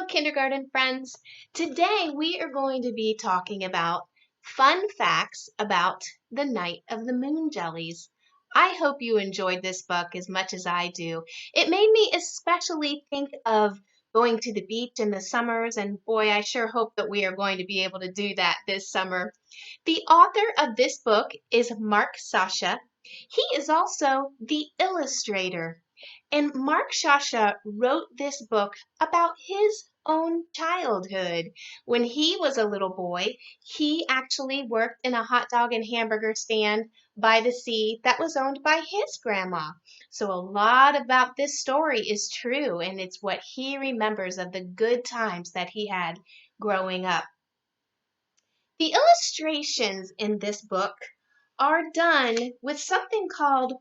kindergarten friends. Today we are going to be talking about fun facts about the night of the Moonjellies. I hope you enjoyed this book as much as I do. It made me especially think of going to the beach in the summers, and boy, I sure hope that we are going to be able to do that this summer. The author of this book is Mark Sasha. He is also the illustrator. And Mark Shasha wrote this book about his own childhood. When he was a little boy, he actually worked in a hot dog and hamburger stand by the sea that was owned by his grandma. So a lot about this story is true, and it's what he remembers of the good times that he had growing up. The illustrations in this book are done with something called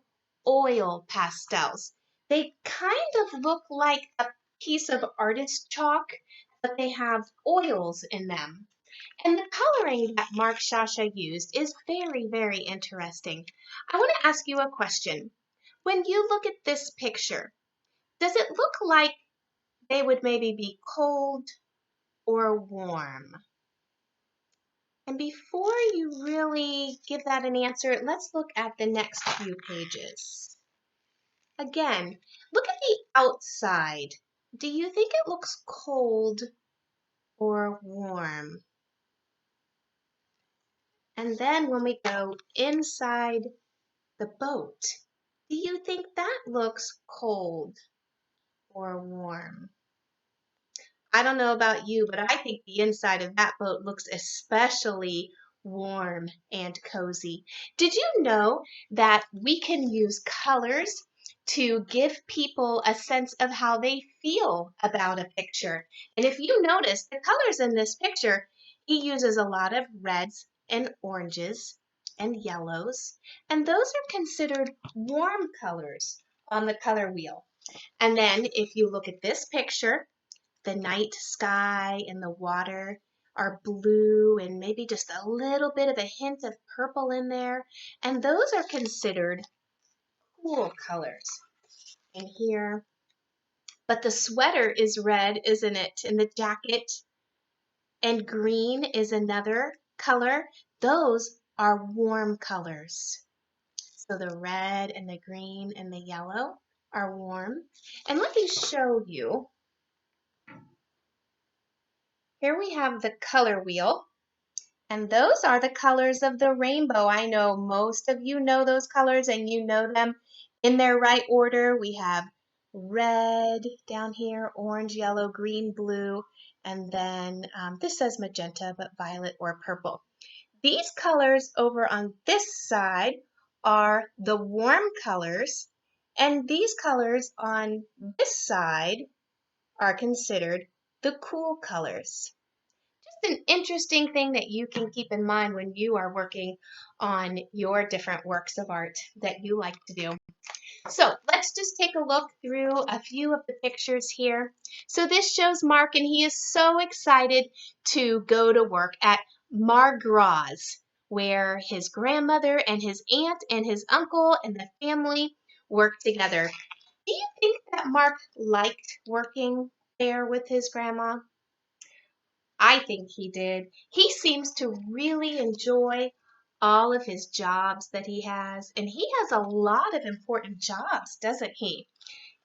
oil pastels. They kind of look like a piece of artist chalk, but they have oils in them. And the coloring that Mark Shasha used is very, very interesting. I want to ask you a question. When you look at this picture, does it look like they would maybe be cold or warm? And before you really give that an answer, let's look at the next few pages. Again, look at the outside. Do you think it looks cold or warm? And then when we go inside the boat, do you think that looks cold or warm? I don't know about you, but I think the inside of that boat looks especially warm and cozy. Did you know that we can use colors to give people a sense of how they feel about a picture? And if you notice, the colors in this picture, he uses a lot of reds and oranges and yellows, and those are considered warm colors on the color wheel. And then if you look at this picture, the night sky and the water are blue and maybe just a little bit of a hint of purple in there. And those are considered cool colors in here. But the sweater is red, isn't it? And the jacket and green is another color. Those are warm colors. So the red and the green and the yellow are warm. And let me show you. Here we have the color wheel. And those are the colors of the rainbow. I know most of you know those colors and you know them in their right order. We have red down here, orange, yellow, green, blue, and then this says magenta, but violet or purple. These colors over on this side are the warm colors, and these colors on this side are considered the cool colors. An interesting thing that you can keep in mind when you are working on your different works of art that you like to do. So let's just take a look through a few of the pictures here. So this shows Mark, and he is so excited to go to work at Margraw's, where his grandmother and his aunt and his uncle and the family work together. Do you think that Mark liked working there with his grandma? I think he did. He seems to really enjoy all of his jobs that he has, and he has a lot of important jobs, doesn't he?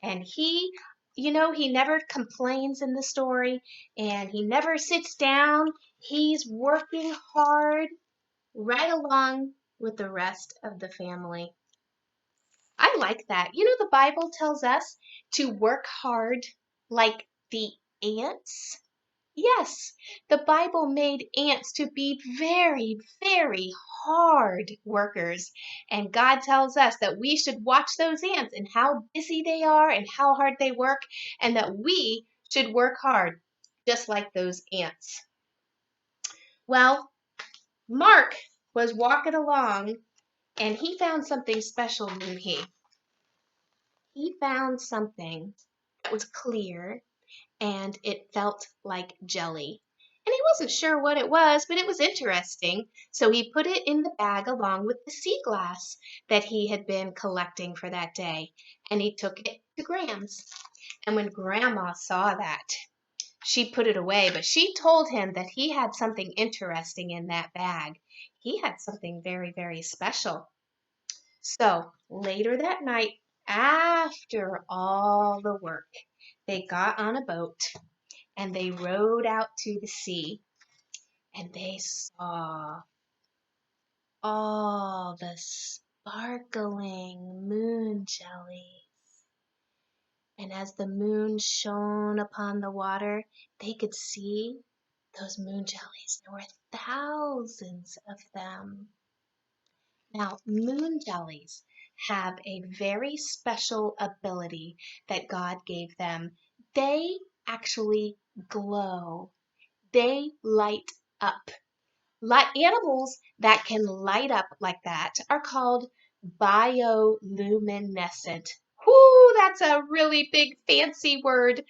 And he never complains in the story, and he never sits down. He's working hard right along with the rest of the family. I like that. The Bible tells us to work hard like the ants. Yes, the Bible made ants to be very, very hard workers. And God tells us that we should watch those ants and how busy they are and how hard they work, and that we should work hard just like those ants. Well, Mark was walking along and he found something special, didn't he? He found something that was clear and it felt like jelly. And he wasn't sure what it was, but it was interesting. So he put it in the bag along with the sea glass that he had been collecting for that day. And he took it to Gram's. And when Grandma saw that, She put it away, but she told him that he had something interesting in that bag. He had something very, very special. So later that night, after all the work, they got on a boat and they rowed out to the sea and they saw all the sparkling moon jellies. And as the moon shone upon the water, they could see those moon jellies. There were thousands of them. Now, moon jellies have a very special ability that God gave them. They actually glow. They light up. Animals that can light up like that are called bioluminescent. Whoo, that's a really big fancy word.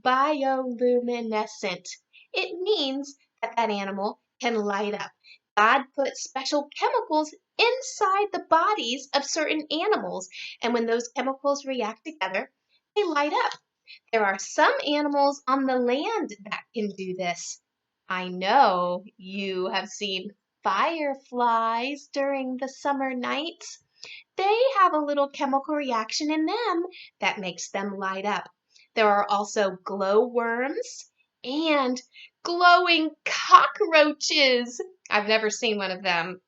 Bioluminescent. It means that that animal can light up. God put special chemicals inside the bodies of certain animals, and when those chemicals react together, they light up. There are some animals on the land that can do this. I know you have seen fireflies during the summer nights. They have a little chemical reaction in them that makes them light up. There are also glowworms and glowing cockroaches. I've never seen one of them.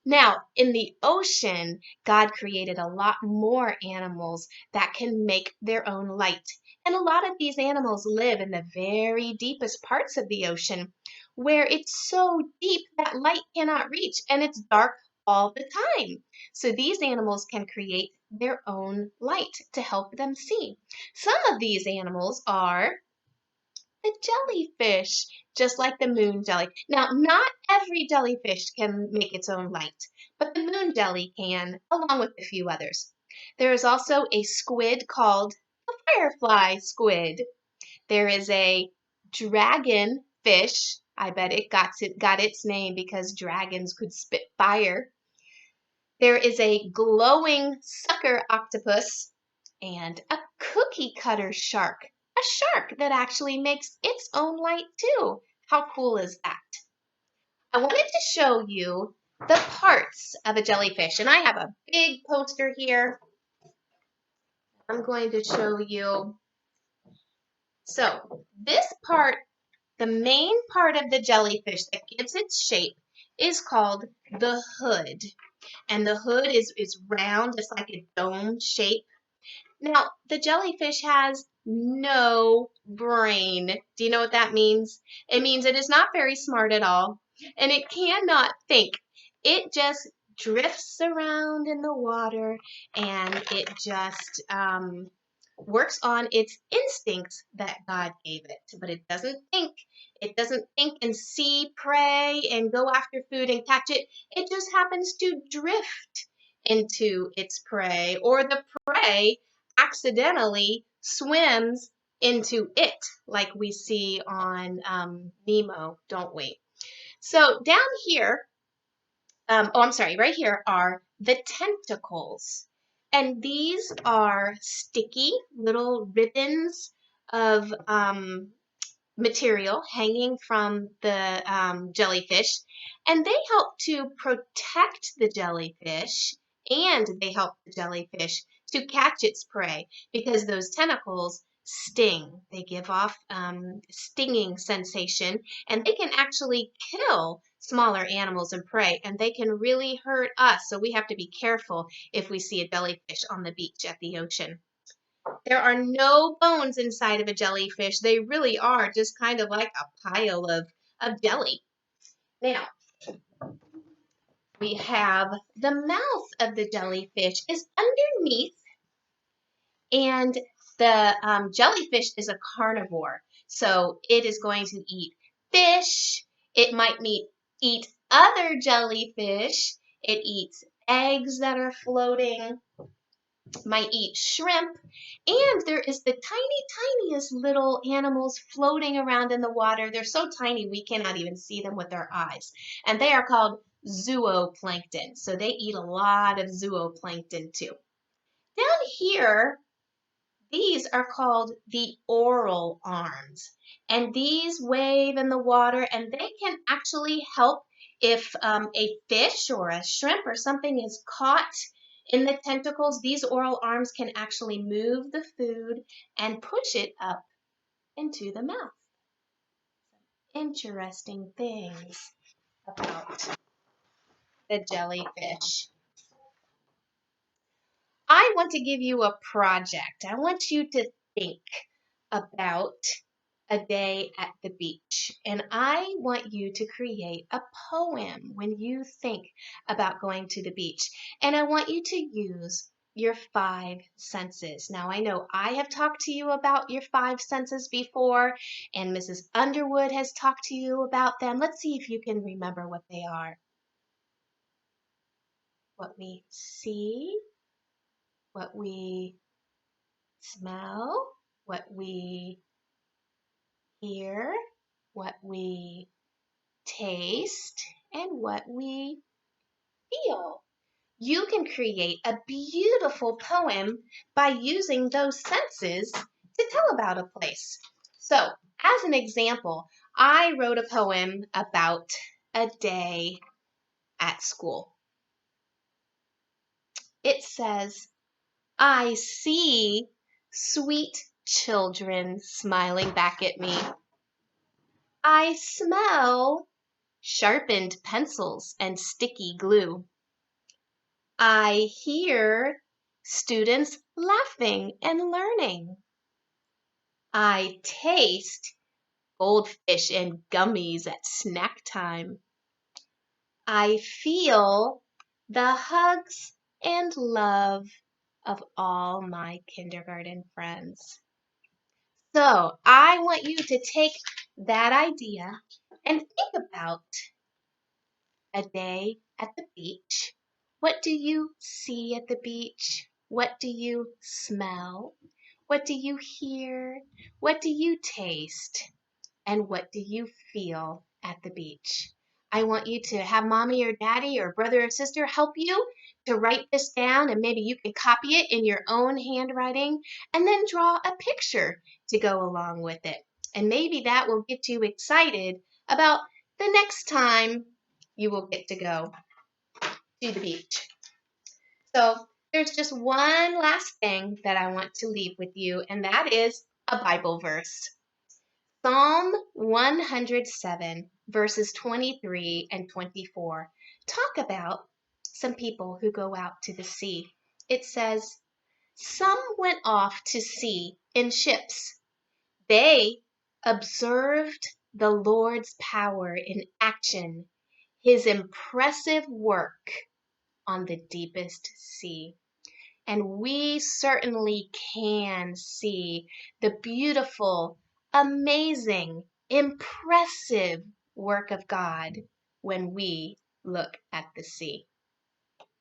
Now, in the ocean, God created a lot more animals that can make their own light. And a lot of these animals live in the very deepest parts of the ocean, where it's so deep that light cannot reach and it's dark all the time. So these animals can create their own light to help them see. Some of these animals are the jellyfish, just like the moon jelly. Now, not every jellyfish can make its own light, but the moon jelly can, along with a few others. There is also a squid called the firefly squid. There is a dragon fish. I bet it got its name because dragons could spit fire. There is a glowing sucker octopus and a cookie cutter shark. A shark that actually makes its own light too. How cool is that? I wanted to show you the parts of a jellyfish, and I have a big poster here. I'm going to show you. So this part, the main part of the jellyfish that gives its shape is called the hood. And the hood is round, just like a dome shape. Now, the jellyfish has no brain. Do you know what that means? It means it is not very smart at all, and it cannot think. It just drifts around in the water, and it just works on its instincts that God gave it, but it doesn't think. It doesn't think and see prey and go after food and catch it. It just happens to drift into its prey, or the prey accidentally swims into it, like we see on Nemo, don't we? So down here, right here are the tentacles. And these are sticky little ribbons of material hanging from the jellyfish. And they help to protect the jellyfish, and they help the jellyfish to catch its prey because those tentacles sting. They give off stinging sensation, and they can actually kill smaller animals and prey, and they can really hurt us. So we have to be careful if we see a jellyfish on the beach at the ocean. There are no bones inside of a jellyfish. They really are just kind of like a pile of jelly. Now, we have the mouth of the jellyfish is underneath, and the jellyfish is a carnivore. So it is going to eat fish. It might eat other jellyfish. It eats eggs that are floating, might eat shrimp, and there is the tiniest little animals floating around in the water. They're so tiny we cannot even see them with our eyes, and they are called zooplankton. So they eat a lot of zooplankton too. Down here, These are called the oral arms, and these wave in the water, and they can actually help if a fish or a shrimp or something is caught in the tentacles. These oral arms can actually move the food and push it up into the mouth. Interesting things about the jellyfish. I want to give you a project. I want you to think about a day at the beach. And I want you to create a poem when you think about going to the beach. And I want you to use your five senses. Now, I know I have talked to you about your five senses before, and Mrs. Underwood has talked to you about them. Let's see if you can remember what they are. What we see, what we smell, what we hear, what we taste, and what we feel. You can create a beautiful poem by using those senses to tell about a place. So, as an example, I wrote a poem about a day at school. It says, I see sweet children smiling back at me. I smell sharpened pencils and sticky glue. I hear students laughing and learning. I taste goldfish and gummies at snack time. I feel the hugs and love of all my kindergarten friends. So I want you to take that idea and think about a day at the beach. What do you see at the beach? What do you smell? What do you hear? What do you taste? And what do you feel at the beach? I want you to have mommy or daddy or brother or sister help you to write this down, and maybe you can copy it in your own handwriting and then draw a picture to go along with it. And maybe that will get you excited about the next time you will get to go to the beach. So there's just one last thing that I want to leave with you, and that is a Bible verse. Psalm 107, verses 23 and 24, talk about some people who go out to the sea. It says, some went off to sea in ships. They observed the Lord's power in action, his impressive work on the deepest sea. And we certainly can see the beautiful, amazing, impressive work of God when we look at the sea.